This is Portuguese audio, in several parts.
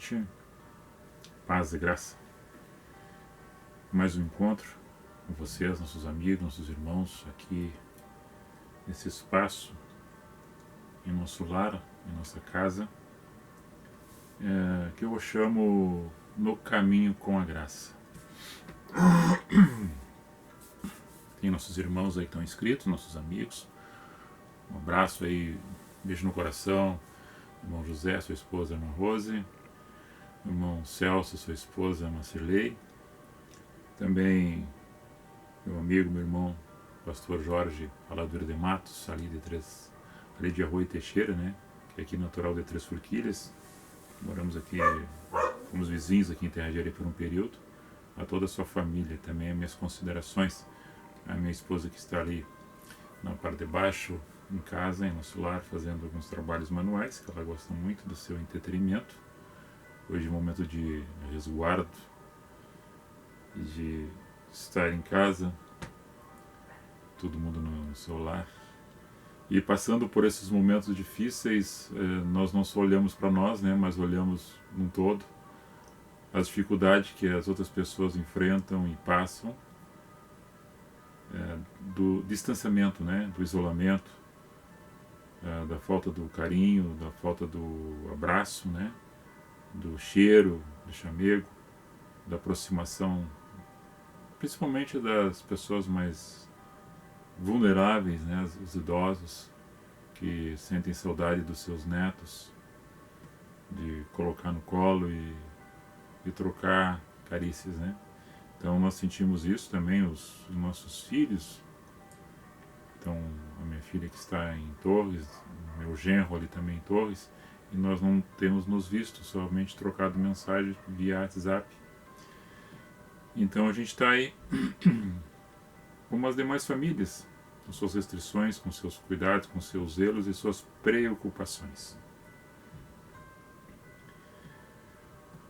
noite, paz e graça. Mais um encontro com vocês, nossos amigos, nossos irmãos, aqui nesse espaço, em nosso lar, em nossa casa, que eu chamo No Caminho com a Graça. Tem nossos irmãos aí que estão inscritos, nossos amigos. Um abraço aí, beijo no coração. Irmão José, sua esposa, irmã Rose. Irmão Celso, sua esposa, irmã Cirlei. Também meu amigo, meu irmão, pastor Jorge Paladura de Matos, ali de Arroio Teixeira, né? Que é aqui natural de Três Forquilhas. Moramos aqui, fomos vizinhos aqui em Terra de Areia por um período. A toda a sua família, também as minhas considerações. A minha esposa que está ali na parte de baixo, em casa, em nosso lar, fazendo alguns trabalhos manuais, que ela gosta muito do seu entretenimento. Hoje é um momento de resguardo e de estar em casa, todo mundo no seu lar. E passando por esses momentos difíceis, nós não só olhamos para nós, né, mas olhamos num todo, as dificuldades que as outras pessoas enfrentam e passam, do distanciamento, né, do isolamento, da falta do carinho, da falta do abraço, né, do cheiro, do chamego, da aproximação, principalmente das pessoas mais vulneráveis, né, os idosos que sentem saudade dos seus netos, de colocar no colo e trocar carícias, né. Então nós sentimos isso também, os nossos filhos. Então a minha filha que está em Torres, meu genro ali também em Torres, e nós não temos nos visto, somente trocado mensagem via WhatsApp. Então a gente está aí como as demais famílias, com suas restrições, com seus cuidados, com seus zelos e suas preocupações.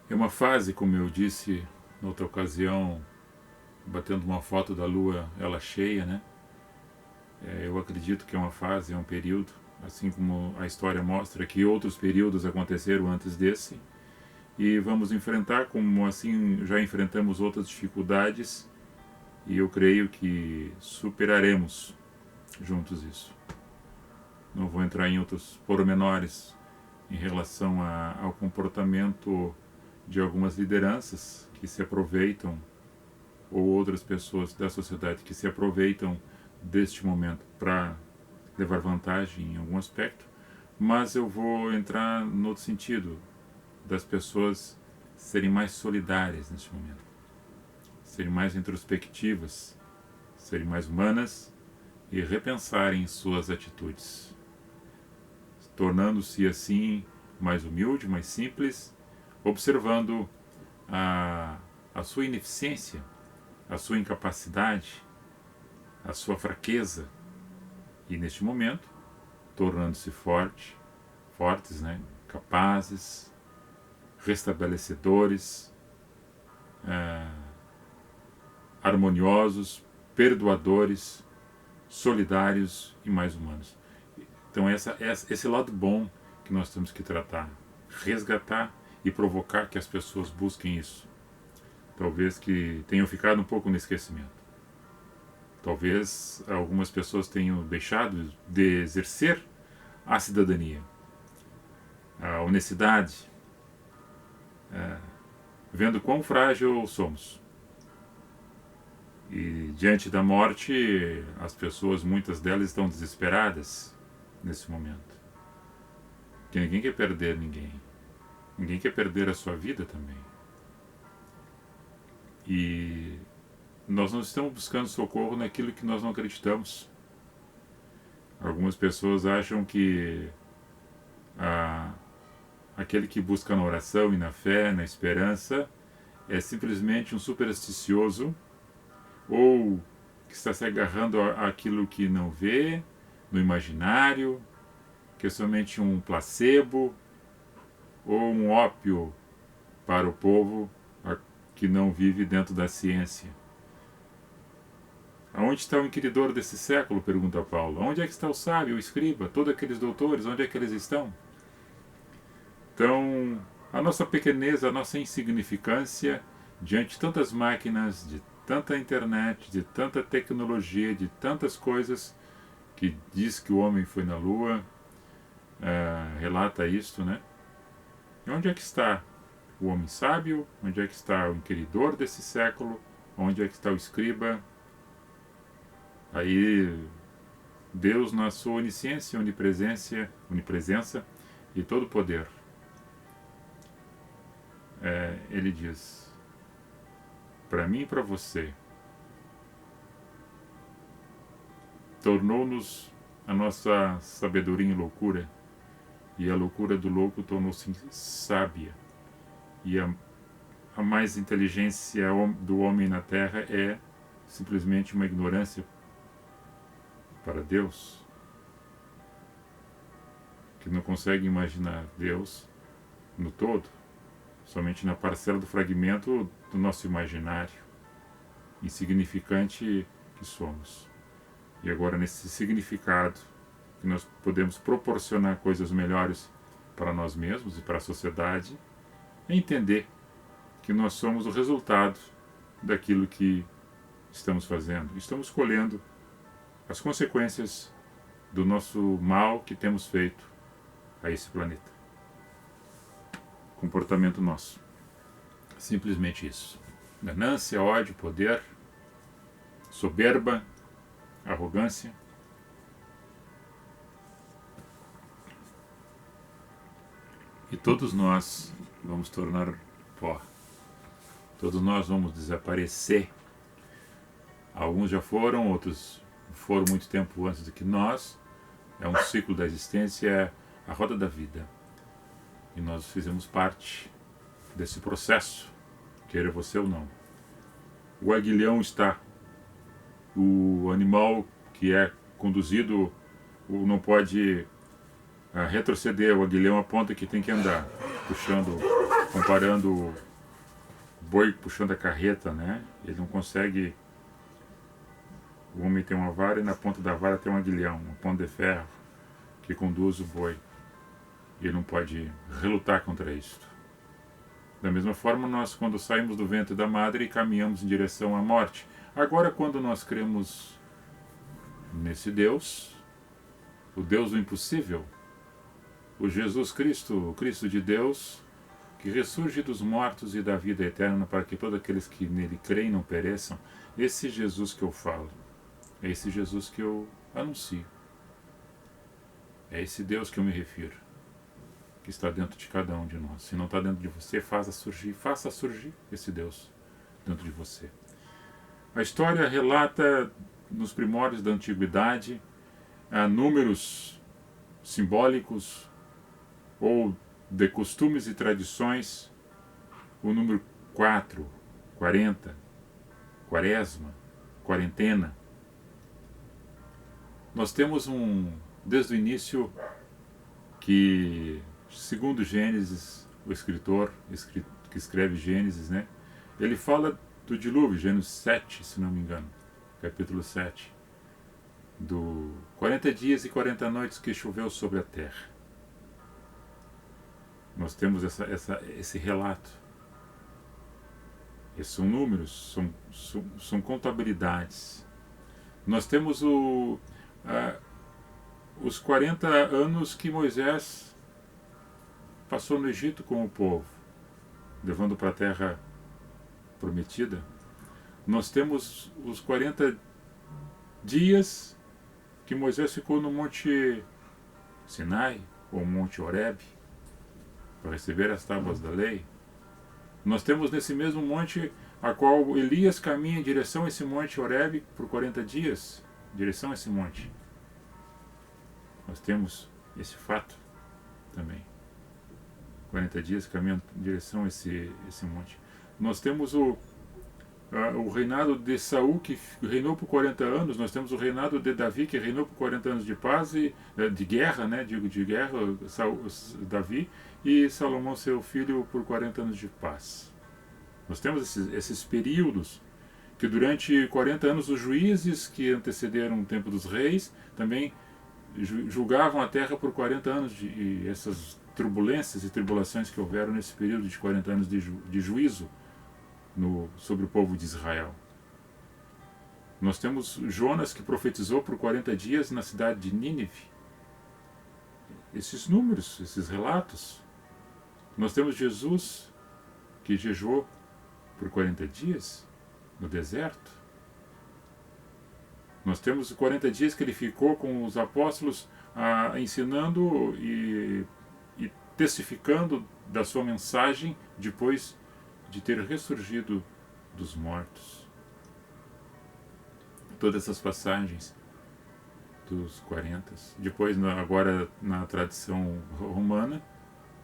É uma fase, como eu disse na outra ocasião, batendo uma foto da lua, ela cheia, né? Eu acredito que é uma fase, é um período, assim como a história mostra que outros períodos aconteceram antes desse, e vamos enfrentar, como assim já enfrentamos outras dificuldades, e eu creio que superaremos juntos isso. Não vou entrar em outros pormenores em relação ao comportamento de algumas lideranças que se aproveitam, ou outras pessoas da sociedade que se aproveitam deste momento para levar vantagem em algum aspecto, mas eu vou entrar no outro sentido, das pessoas serem mais solidárias neste momento, serem mais introspectivas, serem mais humanas e repensarem suas atitudes, tornando-se assim mais humilde, mais simples, observando a sua ineficiência, a sua incapacidade, a sua fraqueza, e neste momento tornando-se fortes, né, capazes, restabelecedores, harmoniosos, perdoadores, solidários e mais humanos. Então esse lado bom que nós temos que tratar, resgatar e provocar que as pessoas busquem isso. Talvez que tenham ficado um pouco no esquecimento. Talvez algumas pessoas tenham deixado de exercer a cidadania, a honestidade, vendo quão frágil somos. E diante da morte, as pessoas, muitas delas estão desesperadas nesse momento. Porque ninguém quer perder ninguém. Ninguém quer perder a sua vida também. E nós não estamos buscando socorro naquilo que nós não acreditamos. Algumas pessoas acham que aquele que busca na oração e na fé, na esperança, é simplesmente um supersticioso, ou que está se agarrando àquilo que não vê, no imaginário, que é somente um placebo, ou um ópio para o povo que não vive dentro da ciência. Aonde está o inquiridor desse século? Pergunta Paulo. Onde é que está o sábio, o escriba, todos aqueles doutores, onde é que eles estão? Então, a nossa pequenez, a nossa insignificância diante de tantas máquinas, de tanta internet, de tanta tecnologia, de tantas coisas que diz que o homem foi na Lua, relata isto, né? E onde é que está o homem sábio? Onde é que está o inquiridor desse século? Onde é que está o escriba? Aí Deus, na sua onisciência, onipresença e todo poder, ele diz para mim e para você, tornou-nos a nossa sabedoria em loucura, e a loucura do louco tornou-se sábia, e a mais inteligência do homem na terra é simplesmente uma ignorância para Deus, que não consegue imaginar Deus no todo, somente na parcela do fragmento do nosso imaginário, insignificante que somos. E agora, nesse significado, que nós podemos proporcionar coisas melhores para nós mesmos e para a sociedade, é entender que nós somos o resultado daquilo que estamos fazendo. Estamos colhendo as consequências do nosso mal que temos feito a esse planeta. Comportamento nosso. Simplesmente isso. Ganância, ódio, poder, soberba, arrogância. E todos nós vamos tornar pó. Todos nós vamos desaparecer. Alguns já foram, outros foram muito tempo antes do que nós. É um ciclo da existência, a roda da vida. E nós fizemos parte desse processo, queira você ou não. O aguilhão está. O animal que é conduzido não pode retroceder. O aguilhão aponta que tem que andar, puxando, comparando o boi puxando a carreta, né? Ele não consegue. O homem tem uma vara e na ponta da vara tem um aguilhão, uma ponta de ferro que conduz o boi. E ele não pode relutar contra isto. Da mesma forma, nós, quando saímos do ventre da madre, caminhamos em direção à morte. Agora, quando nós cremos nesse Deus, o Deus do impossível, o Jesus Cristo, o Cristo de Deus, que ressurge dos mortos e da vida eterna para que todos aqueles que nele creem não pereçam, esse Jesus que eu falo, é esse Jesus que eu anuncio. É esse Deus que eu me refiro, que está dentro de cada um de nós. Se não está dentro de você, faça surgir esse Deus dentro de você. A história relata nos primórdios da antiguidade números simbólicos ou de costumes e tradições. O número 4, 40, quaresma, quarentena. Nós temos desde o início que, segundo Gênesis, o escritor que escreve Gênesis, né, ele fala do dilúvio, Gênesis 7, se não me engano, capítulo 7, do 40 dias e 40 noites que choveu sobre a terra. Nós temos esse relato. Esses são números, são contabilidades. Nós temos os 40 anos que Moisés passou no Egito com o povo, levando para a terra prometida. Nós temos os 40 dias que Moisés ficou no Monte Sinai, ou Monte Horebe, para receber as tábuas da lei. Nós temos nesse mesmo monte a qual Elias caminha em direção a esse Monte Horebe por 40 dias, em direção a esse monte. Nós temos esse fato também. 40 dias caminhando em direção a esse monte. Nós temos o reinado de Saul, que reinou por 40 anos. Nós temos o reinado de Davi, que reinou por 40 anos de paz e de guerra, né? De guerra, Davi, e Salomão, seu filho, por 40 anos de paz. Nós temos esses períodos que durante 40 anos os juízes que antecederam o tempo dos reis também julgavam a terra por 40 anos, e essas turbulências e tribulações que houveram nesse período de 40 anos de juízo sobre o povo de Israel. Nós temos Jonas, que profetizou por 40 dias na cidade de Nínive. Esses números, esses relatos. Nós temos Jesus, que jejuou por 40 dias no deserto. Nós temos 40 dias que ele ficou com os apóstolos ensinando e testificando da sua mensagem depois de ter ressurgido dos mortos. Todas essas passagens dos 40. Depois, agora na tradição romana,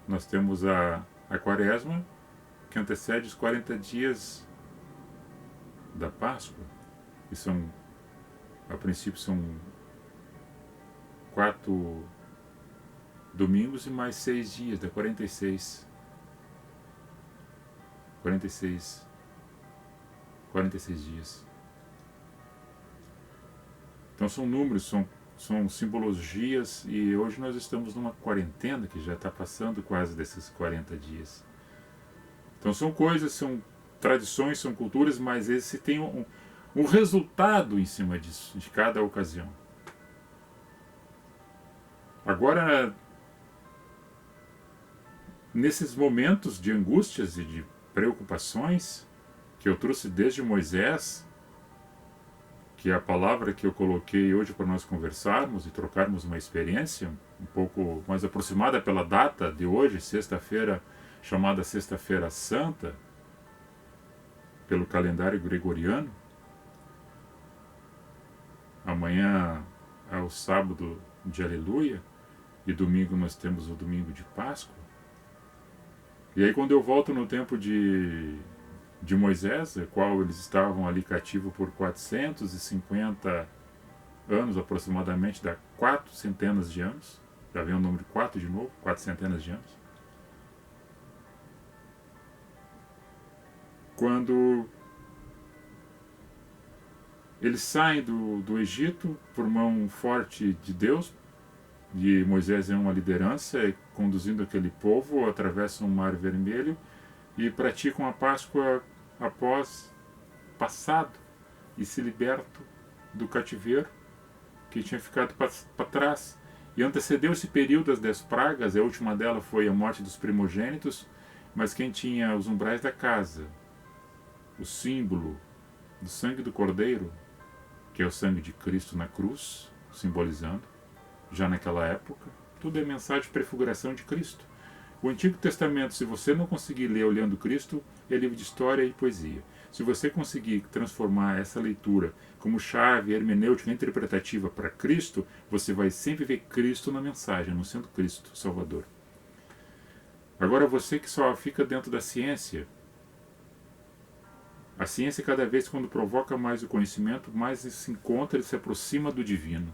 nós temos a Quaresma, que antecede os 40 dias da Páscoa, que são, a princípio, são 4 domingos e mais 6 dias, dá 46. 46 dias. Então são números, são simbologias, e hoje nós estamos numa quarentena que já está passando quase desses 40 dias. Então são coisas, são tradições, são culturas, mas esse tem um resultado em cima disso, de cada ocasião. Agora, nesses momentos de angústias e de preocupações que eu trouxe desde Moisés, que é a palavra que eu coloquei hoje para nós conversarmos e trocarmos uma experiência um pouco mais aproximada pela data de hoje, sexta-feira, chamada Sexta-feira Santa, pelo calendário gregoriano. Amanhã é o sábado de Aleluia, e domingo nós temos o domingo de Páscoa. E aí, quando eu volto no tempo de Moisés, qual eles estavam ali cativos por 450 anos aproximadamente, dá 4 centenas de anos, já vem o número 4 de novo, 4 centenas de anos. Quando eles saem do Egito por mão forte de Deus, e Moisés é uma liderança, conduzindo aquele povo, atravessam o Mar Vermelho e praticam a Páscoa após passado e se libertam do cativeiro que tinha ficado para trás. E antecedeu esse período das 10 pragas, a última dela foi a morte dos primogênitos, mas quem tinha os umbrais da casa, o símbolo do sangue do Cordeiro, que é o sangue de Cristo na cruz, simbolizando, já naquela época, tudo é mensagem de prefiguração de Cristo. O Antigo Testamento, se você não conseguir ler olhando Cristo, é livro de história e poesia. Se você conseguir transformar essa leitura como chave hermenêutica interpretativa para Cristo, você vai sempre ver Cristo na mensagem, anunciando Cristo, Salvador. Agora, você que só fica dentro da ciência, a ciência, cada vez quando provoca mais o conhecimento, mais se encontra e se aproxima do divino.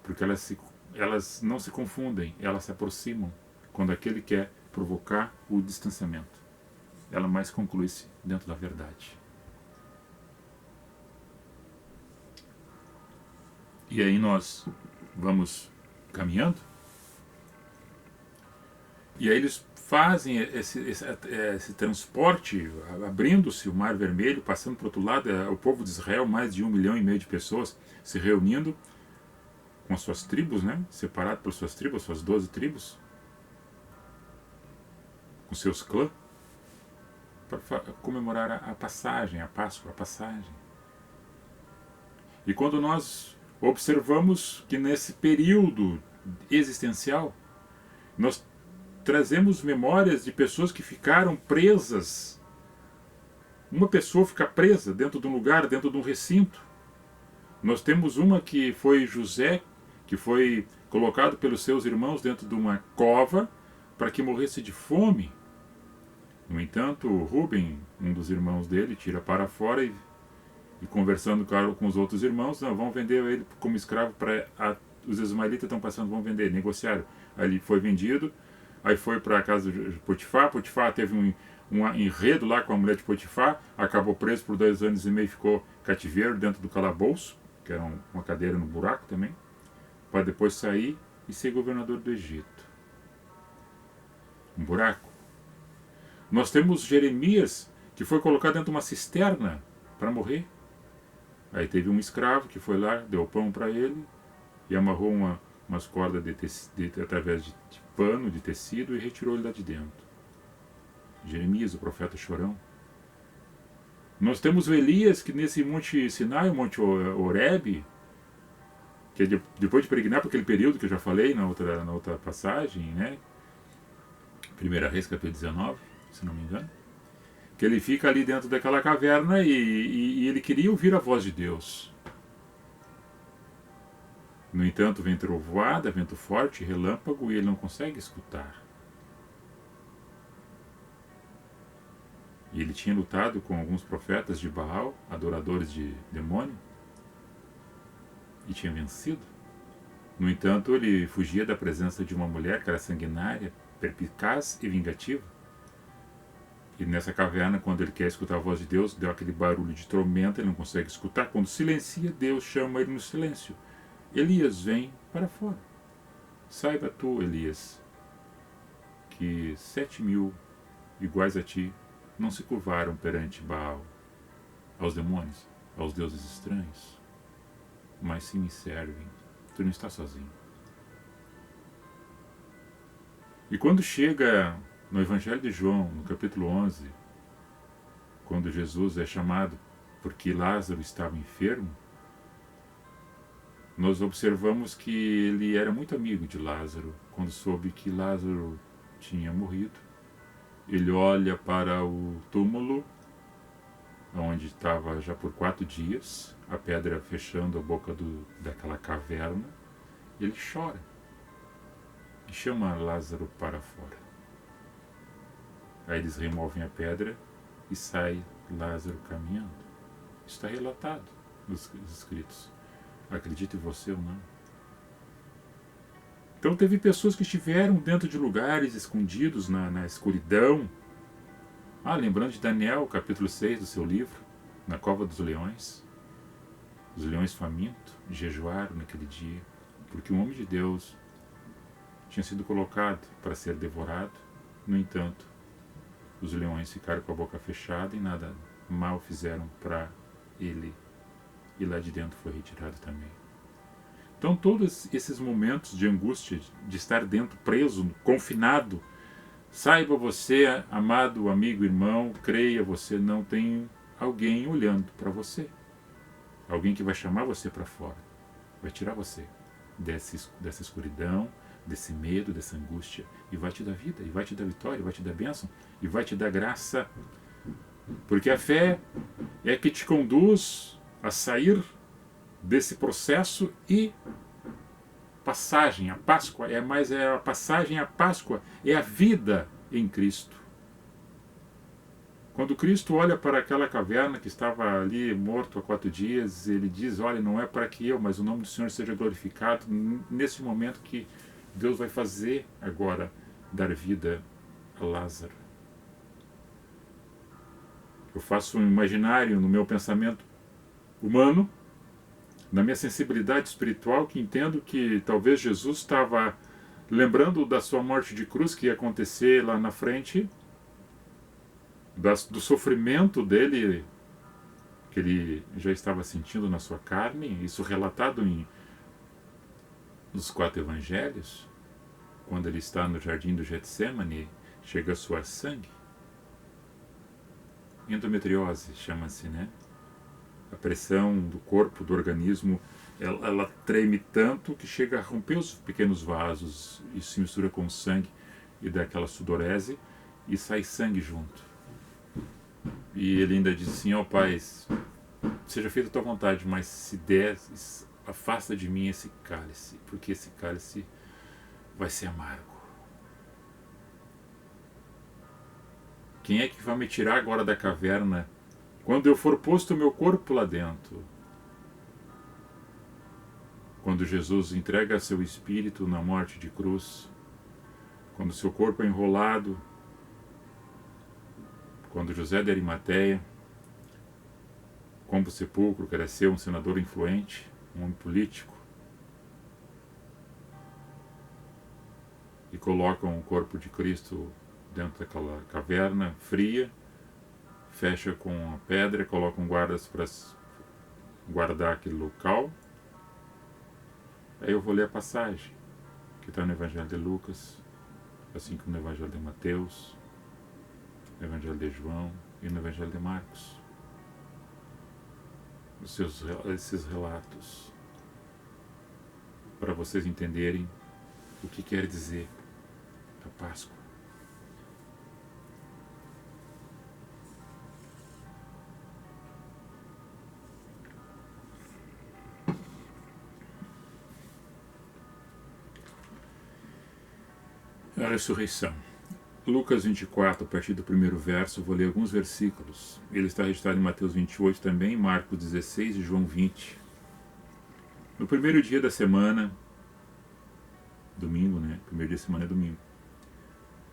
Porque elas não se confundem, elas se aproximam quando aquele quer provocar o distanciamento. Ela mais conclui-se dentro da verdade. E aí nós vamos caminhando, e aí eles fazem esse transporte, abrindo-se o Mar Vermelho, passando para o outro lado, o povo de Israel, mais de 1,5 milhão de pessoas se reunindo com as suas tribos, né? Separado por suas tribos, suas 12 tribos, com seus clãs, para comemorar a passagem, a Páscoa, a passagem. E quando nós observamos que nesse período existencial, nós trazemos memórias de pessoas que ficaram presas. Uma pessoa fica presa dentro de um lugar, dentro de um recinto. Nós temos uma que foi José, que foi colocado pelos seus irmãos dentro de uma cova para que morresse de fome. No entanto, Rubem, um dos irmãos dele, tira para fora e conversando com os outros irmãos, não, vão vender ele como escravo para os ismaelitas estão passando, vão vender, negociaram. Aí ele foi vendido, aí foi para a casa de Potifar. Potifar teve um enredo lá com a mulher de Potifar, acabou preso por 2 anos e meio, ficou cativeiro dentro do calabouço, que era uma cadeira no buraco também, para depois sair e ser governador do Egito. um buraco. Nós temos Jeremias, que foi colocado dentro de uma cisterna para morrer. Aí teve um escravo que foi lá, deu pão para ele e amarrou umas cordas através de pano, de tecido, e retirou ele lá de dentro. Jeremias, o profeta chorão. Nós temos o Elias, que nesse Monte Sinai, o Monte Horebe, que é depois de peregrinar por aquele período que eu já falei na outra passagem, né? 1 Reis, capítulo 19, se não me engano, que ele fica ali dentro daquela caverna e ele queria ouvir a voz de Deus. No entanto, vem trovoada, vento forte, relâmpago, e ele não consegue escutar. E ele tinha lutado com alguns profetas de Baal, adoradores de demônio, e tinha vencido. No entanto, ele fugia da presença de uma mulher que era sanguinária, perspicaz e vingativa. E nessa caverna, quando ele quer escutar a voz de Deus, deu aquele barulho de tormenta, ele não consegue escutar. Quando silencia, Deus chama ele no silêncio. Elias, vem para fora. Saiba tu, Elias, que 7.000 iguais a ti não se curvaram perante Baal, aos demônios, aos deuses estranhos, mas sim me servem. Tu não estás sozinho. E quando chega no Evangelho de João, no capítulo 11, quando Jesus é chamado porque Lázaro estava enfermo, nós observamos que ele era muito amigo de Lázaro. Quando soube que Lázaro tinha morrido, ele olha para o túmulo, onde estava já por 4 dias, a pedra fechando a boca daquela caverna, e ele chora e chama Lázaro para fora. Aí eles removem a pedra e sai Lázaro caminhando. Isso está relatado nos escritos. Acredite você ou não. Então teve pessoas que estiveram dentro de lugares escondidos na escuridão. Lembrando de Daniel, capítulo 6 do seu livro, na cova dos leões. Os leões famintos jejuaram naquele dia, porque um homem de Deus tinha sido colocado para ser devorado. No entanto, os leões ficaram com a boca fechada e nada mal fizeram para ele. E lá de dentro foi retirado também. Então todos esses momentos de angústia, de estar dentro, preso, confinado, saiba você, amado amigo, irmão, creia, você não tem alguém olhando para você. Alguém que vai chamar você para fora, vai tirar você dessa escuridão, desse medo, dessa angústia, e vai te dar vida, e vai te dar vitória, e vai te dar bênção, e vai te dar graça. Porque a fé é que te conduz a sair desse processo e passagem, a Páscoa, é a passagem à Páscoa, é a vida em Cristo. Quando Cristo olha para aquela caverna que estava ali morto há 4 dias, ele diz, olha, não é para que eu, mas o nome do Senhor seja glorificado, nesse momento que Deus vai fazer agora, dar vida a Lázaro. Eu faço um imaginário no meu pensamento humano, na minha sensibilidade espiritual, que entendo que talvez Jesus estava lembrando da sua morte de cruz, que ia acontecer lá na frente, do sofrimento dele, que ele já estava sentindo na sua carne, isso relatado nos 4 evangelhos, quando ele está no jardim do Getsêmani, chega a suar sangue. Endometriose chama-se, né? A pressão do corpo, do organismo, ela treme tanto que chega a romper os pequenos vasos e se mistura com o sangue e dá aquela sudorese e sai sangue junto. E ele ainda diz assim, ó Pai, seja feita a tua vontade, mas se der, afasta de mim esse cálice, porque esse cálice vai ser amargo. Quem é que vai me tirar agora da caverna quando eu for posto o meu corpo lá dentro? Quando Jesus entrega seu espírito na morte de cruz, quando seu corpo é enrolado, quando José de Arimateia, como o sepulcro, cresceu um senador influente, um homem político, e colocam o corpo de Cristo dentro daquela caverna fria, fecha com a pedra, colocam guardas para guardar aquele local. Aí eu vou ler a passagem que está no Evangelho de Lucas, assim como no Evangelho de Mateus, no Evangelho de João e no Evangelho de Marcos. Esses relatos, para vocês entenderem o que quer dizer a Páscoa. A ressurreição. Lucas 24, a partir do primeiro verso, vou ler alguns versículos. Ele está registrado em Mateus 28 também, Marcos 16 e João 20. No primeiro dia da semana, domingo, né? Primeiro dia da semana é domingo.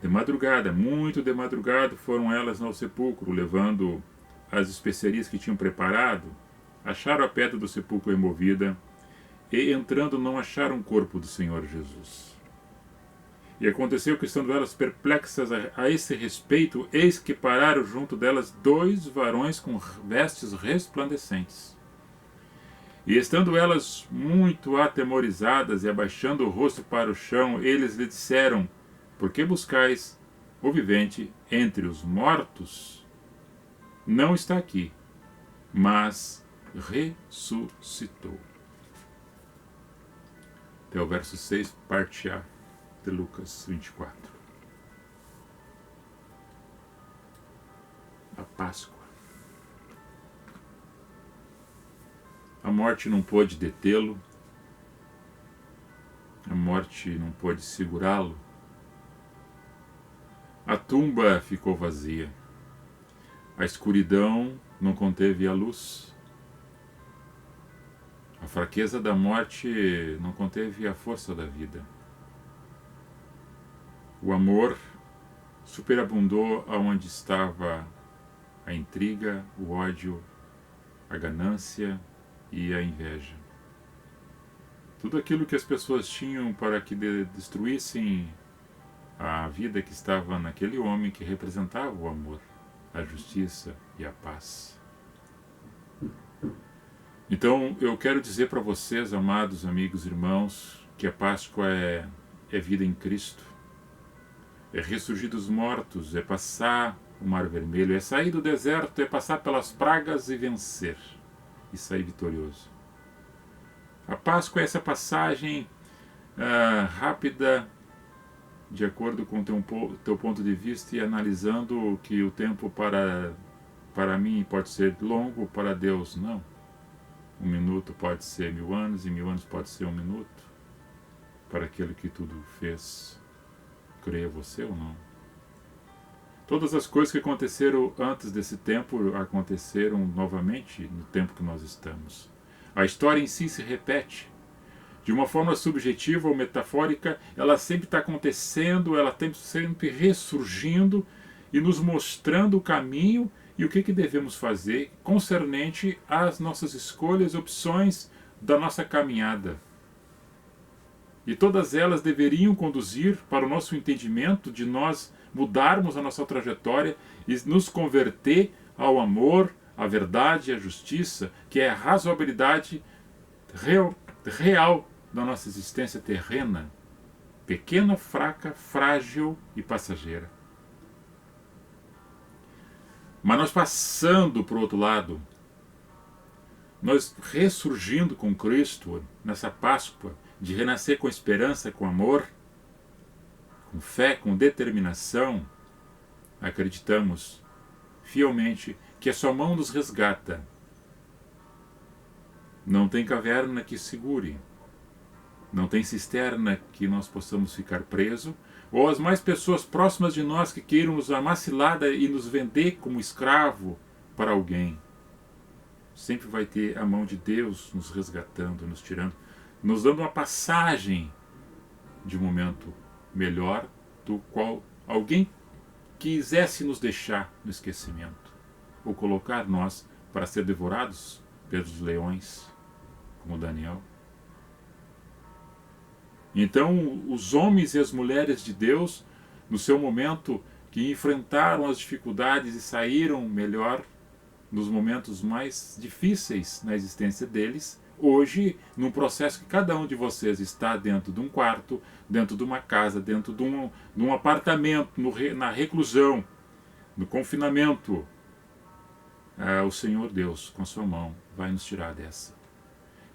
De madrugada, muito de madrugada, foram elas ao sepulcro, levando as especiarias que tinham preparado. Acharam a pedra do sepulcro removida e, entrando, não acharam o corpo do Senhor Jesus. E aconteceu que, estando elas perplexas a esse respeito, eis que pararam junto delas 2 varões com vestes resplandecentes. E estando elas muito atemorizadas e abaixando o rosto para o chão, eles lhe disseram: por que buscais o vivente entre os mortos? Não está aqui, mas ressuscitou. Até o verso 6, parte A de Lucas 24. A Páscoa. A morte não pôde detê-lo, a morte não pôde segurá-lo. A tumba ficou vazia, a escuridão não conteve a luz, a fraqueza da morte não conteve a força da vida. O amor superabundou aonde estava a intriga, o ódio, a ganância e a inveja. Tudo aquilo que as pessoas tinham para que destruíssem a vida que estava naquele homem que representava o amor, a justiça e a paz. Então eu quero dizer para vocês, amados amigos, irmãos, que a Páscoa é vida em Cristo. É ressurgir dos mortos, é passar o Mar Vermelho, é sair do deserto, é passar pelas pragas e vencer, e sair vitorioso. A Páscoa é essa passagem rápida, de acordo com o teu ponto de vista, e analisando que o tempo para mim pode ser longo, para Deus não. 1 minuto pode ser 1000 anos, e 1000 anos pode ser 1 minuto. Para aquele que tudo fez, creia você ou não? Todas as coisas que aconteceram antes desse tempo aconteceram novamente no tempo que nós estamos. A história em si se repete. De uma forma subjetiva ou metafórica, ela sempre está acontecendo, ela está sempre ressurgindo e nos mostrando o caminho e o que devemos fazer concernente às nossas escolhas, opções da nossa caminhada. E todas elas deveriam conduzir para o nosso entendimento de nós mudarmos a nossa trajetória e nos converter ao amor, à verdade e à justiça, que é a razoabilidade real da nossa existência terrena, pequena, fraca, frágil e passageira. Mas nós passando para o outro lado, nós ressurgindo com Cristo nessa Páscoa, de renascer com esperança, com amor, com fé, com determinação, acreditamos fielmente que a sua mão nos resgata. Não tem caverna que segure, não tem cisterna que nós possamos ficar presos, ou as mais pessoas próximas de nós que queiram nos dar cilada e nos vender como escravo para alguém. Sempre vai ter a mão de Deus nos resgatando, nos tirando, nos dando uma passagem de um momento melhor do qual alguém quisesse nos deixar no esquecimento, ou colocar nós para ser devorados pelos leões, como Daniel. Então, os homens e as mulheres de Deus, no seu momento que enfrentaram as dificuldades e saíram melhor nos momentos mais difíceis na existência deles, hoje, num processo que cada um de vocês está dentro de um quarto, dentro de uma casa, dentro de um apartamento, na reclusão, no confinamento, o Senhor Deus, com a sua mão, vai nos tirar dessa.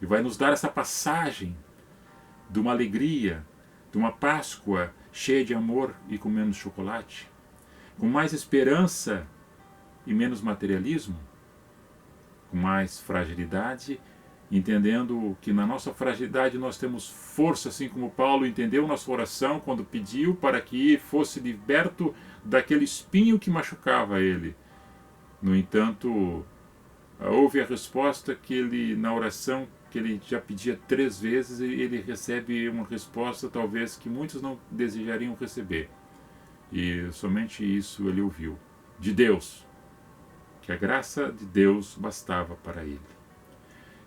E vai nos dar essa passagem de uma alegria, de uma Páscoa cheia de amor e com menos chocolate, com mais esperança e menos materialismo, com mais fragilidade, entendendo que na nossa fragilidade nós temos força, assim como Paulo entendeu na sua oração quando pediu para que fosse liberto daquele espinho que machucava ele. No entanto, houve a resposta que ele, na oração que ele já pedia 3 vezes, ele recebe uma resposta talvez que muitos não desejariam receber. E somente isso ele ouviu, de Deus, que a graça de Deus bastava para ele.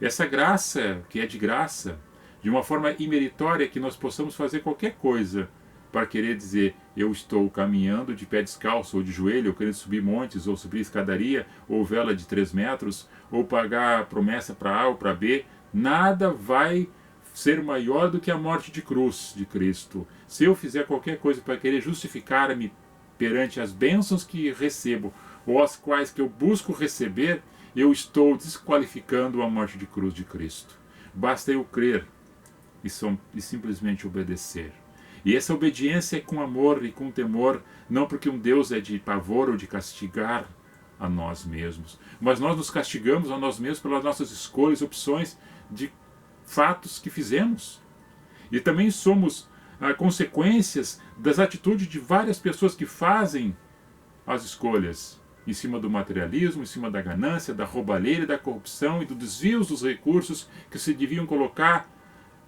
Essa graça, que é de graça, de uma forma imeritória, que nós possamos fazer qualquer coisa para querer dizer, eu estou caminhando de pé descalço, ou de joelho, ou querendo subir montes, ou subir escadaria, ou vela de 3 metros, ou pagar promessa para A ou para B, nada vai ser maior do que a morte de cruz de Cristo. Se eu fizer qualquer coisa para querer justificar-me perante as bênçãos que recebo, ou as quais que eu busco receber, eu estou desqualificando a morte de cruz de Cristo. Basta eu crer e simplesmente obedecer. E essa obediência é com amor e com temor, não porque um Deus é de pavor ou de castigar a nós mesmos, mas nós nos castigamos a nós mesmos pelas nossas escolhas, opções de fatos que fizemos. E também somos consequências das atitudes de várias pessoas que fazem as escolhas em cima do materialismo, em cima da ganância, da roubalheira, da corrupção e do desvio dos recursos que se deviam colocar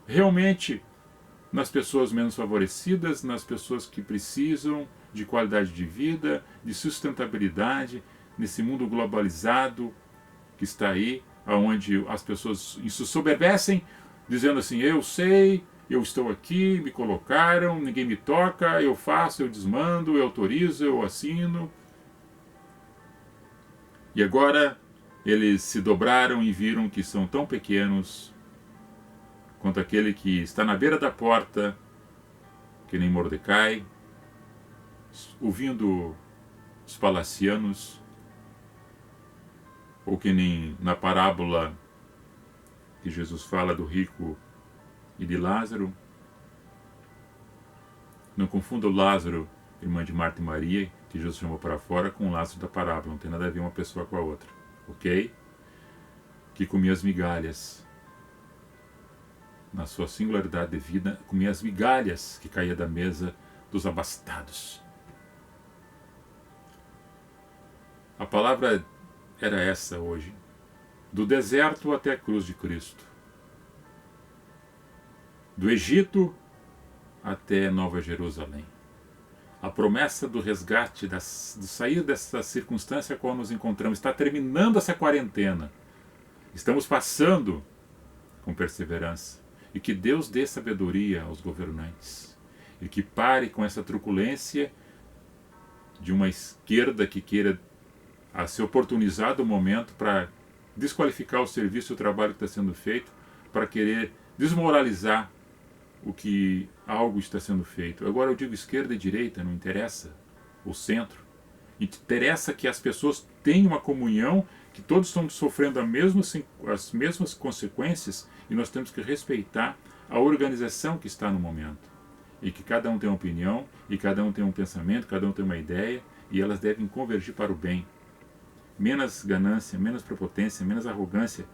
realmente nas pessoas menos favorecidas, nas pessoas que precisam de qualidade de vida, de sustentabilidade, nesse mundo globalizado que está aí, onde as pessoas se soberbecem, dizendo assim, eu sei, eu estou aqui, me colocaram, ninguém me toca, eu faço, eu desmando, eu autorizo, eu assino. E agora eles se dobraram e viram que são tão pequenos quanto aquele que está na beira da porta, que nem Mordecai, ouvindo os palacianos, ou que nem na parábola que Jesus fala do rico e de Lázaro. Não confunda o Lázaro, irmã de Marta e Maria, que Jesus chamou para fora, com o Lázaro da parábola. Não tem nada a ver uma pessoa com a outra. Ok? Que comia as migalhas. Na sua singularidade de vida, comia as migalhas que caía da mesa dos abastados. A palavra era essa hoje. Do deserto até a cruz de Cristo. Do Egito até Nova Jerusalém. A promessa do resgate, de sair dessa circunstância a qual nos encontramos. Está terminando essa quarentena. Estamos passando com perseverança. E que Deus dê sabedoria aos governantes. E que pare com essa truculência de uma esquerda que queira se oportunizar do momento para desqualificar o serviço e o trabalho que está sendo feito, para querer desmoralizar o que algo está sendo feito. Agora eu digo esquerda e direita, não interessa, o centro. Interessa que as pessoas tenham uma comunhão, que todos estão sofrendo as mesmas consequências e nós temos que respeitar a organização que está no momento. E que cada um tem uma opinião, e cada um tem um pensamento, cada um tem uma ideia, e elas devem convergir para o bem. Menos ganância, menos prepotência, menos arrogância.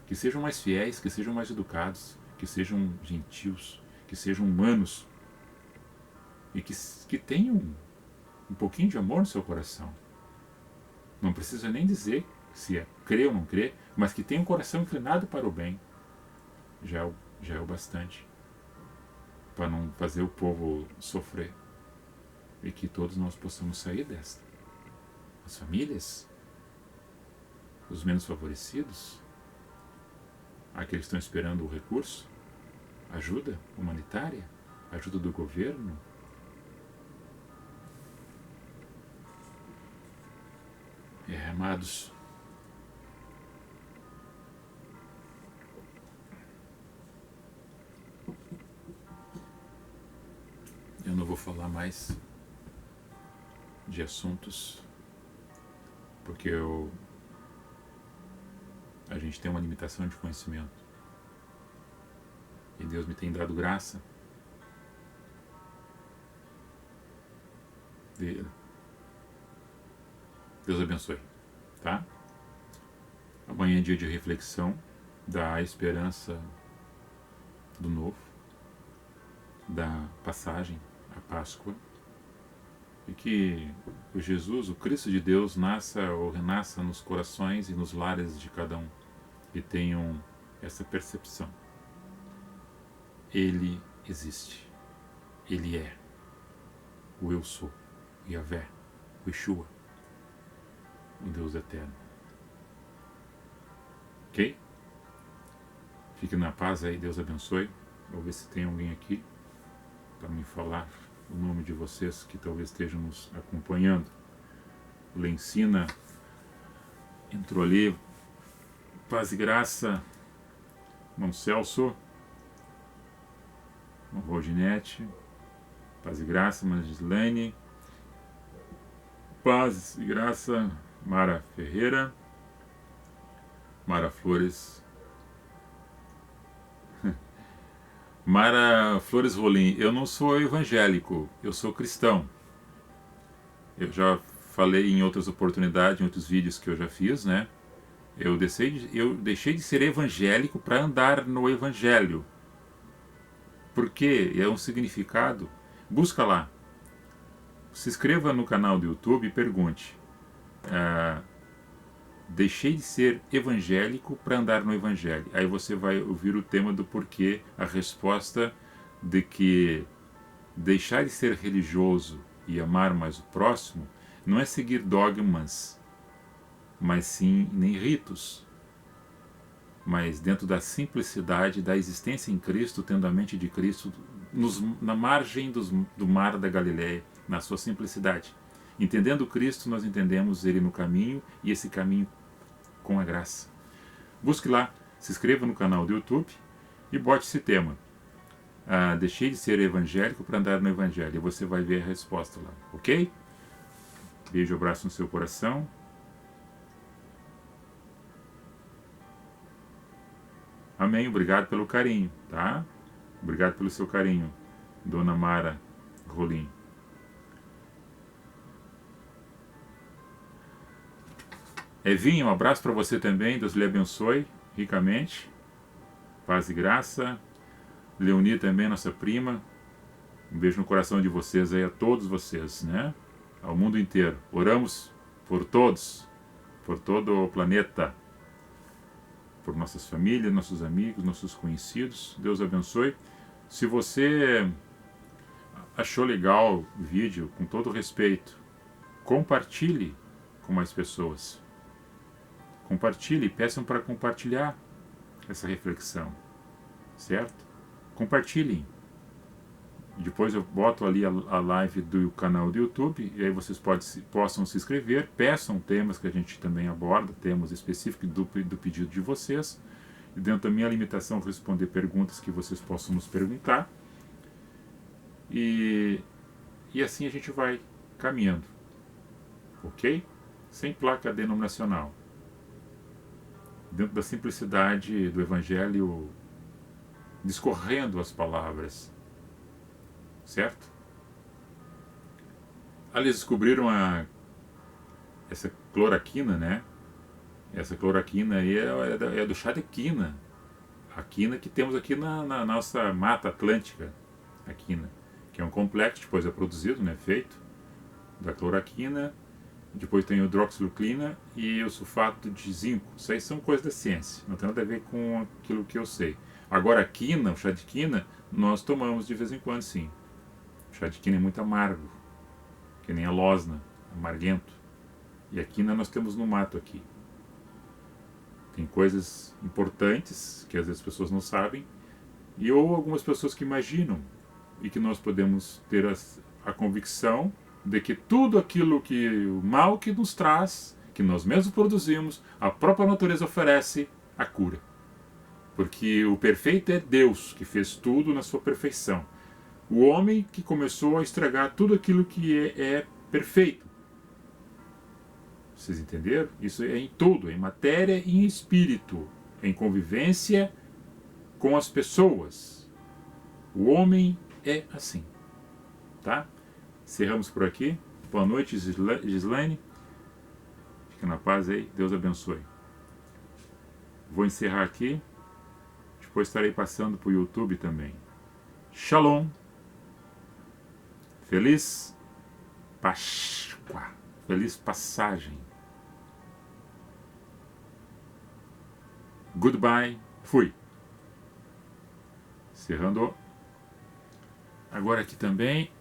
Que sejam mais fiéis, que sejam mais educados, que sejam gentios, que sejam humanos e que tenham um pouquinho de amor no seu coração. Não precisa nem dizer se crê ou não crê, mas que tenha um coração inclinado para o bem. Já é o bastante para não fazer o povo sofrer. E que todos nós possamos sair desta. As famílias, os menos favorecidos, aqueles que estão esperando o recurso, ajuda humanitária, ajuda do governo, Amados, eu não vou falar mais de assuntos, porque a gente tem uma limitação de conhecimento. E Deus me tem dado graça. Deus abençoe, tá? Amanhã é dia de reflexão da esperança do novo, da passagem à Páscoa, e que o Jesus, o Cristo de Deus, nasça ou renasça nos corações e nos lares de cada um, e tenham essa percepção. Ele existe, Ele é o Eu Sou, o Yahvé, o Yeshua, o Deus eterno. Ok? Fique na paz aí, Deus abençoe. Vou ver se tem alguém aqui para me falar o nome de vocês que talvez estejam nos acompanhando. Lencina entrou ali. Paz e graça. Irmão Celso. Irmão Rodinete. Paz e graça, irmã Gislaine. Paz e graça, Mara Ferreira. Mara Flores. Mara Flores Rolim, eu não sou evangélico, eu sou cristão. Eu já falei em outras oportunidades, em outros vídeos que eu já fiz, né? Eu deixei de ser evangélico para andar no evangelho. Porque é um significado. Busca lá. Se inscreva no canal do YouTube e pergunte. Deixei de ser evangélico para andar no evangelho. Aí você vai ouvir o tema do porquê, a resposta de que deixar de ser religioso e amar mais o próximo não é seguir dogmas, mas sim nem ritos, mas dentro da simplicidade da existência em Cristo, tendo a mente de Cristo na margem do mar da Galileia, na sua simplicidade. Entendendo Cristo, nós entendemos Ele no caminho, e esse caminho com a graça. Busque lá, se inscreva no canal do YouTube e bote esse tema. Deixei de ser evangélico para andar no evangelho. E você vai ver a resposta lá, ok? Beijo, abraço no seu coração. Amém, obrigado pelo carinho, tá? Obrigado pelo seu carinho, Dona Mara Rolim. Evinho, um abraço para você também, Deus lhe abençoe ricamente, paz e graça. Leoni também, nossa prima, um beijo no coração de vocês aí, a todos vocês, né? Ao mundo inteiro. Oramos por todos, por todo o planeta, por nossas famílias, nossos amigos, nossos conhecidos. Deus abençoe. Se você achou legal o vídeo, com todo respeito, compartilhe com mais pessoas. Compartilhe, peçam para compartilhar essa reflexão, certo? Compartilhem. Depois eu boto ali a live do canal do YouTube, e aí vocês possam se inscrever, peçam temas que a gente também aborda, temas específicos do pedido de vocês, e dentro da minha limitação responder perguntas que vocês possam nos perguntar, e assim a gente vai caminhando, ok? Sem placa denominacional. Dentro da simplicidade do Evangelho, discorrendo as palavras, certo? Eles descobriram essa cloroquina, né? Essa cloroquina aí é do chá de quina. A quina que temos aqui na nossa Mata Atlântica, a quina, que é um complexo, depois é produzido, né? Feito da cloroquina. Depois tem o hidroxicloroquina e o sulfato de zinco. Isso aí são coisas da ciência, não tem nada a ver com aquilo que eu sei. Agora a quina, o chá de quina, nós tomamos de vez em quando, sim. O chá de quina é muito amargo, que nem a losna, amarguento. E a quina nós temos no mato aqui. Tem coisas importantes que às vezes as pessoas não sabem, ou algumas pessoas que imaginam, e que nós podemos ter a convicção de que tudo aquilo que o mal que nos traz que nós mesmos produzimos, a própria natureza oferece a cura. Porque o perfeito é Deus, que fez tudo na sua perfeição. O homem que começou a estragar tudo aquilo que é perfeito. Vocês entenderam? Isso é em tudo, em matéria e em espírito, em convivência com as pessoas. O homem é assim. Tá? Encerramos por aqui. Boa noite, Gislaine. Fica na paz aí. Deus abençoe. Vou encerrar aqui. Depois estarei passando para o YouTube também. Shalom. Feliz Páscoa. Feliz passagem. Goodbye. Fui. Encerrando. Agora aqui também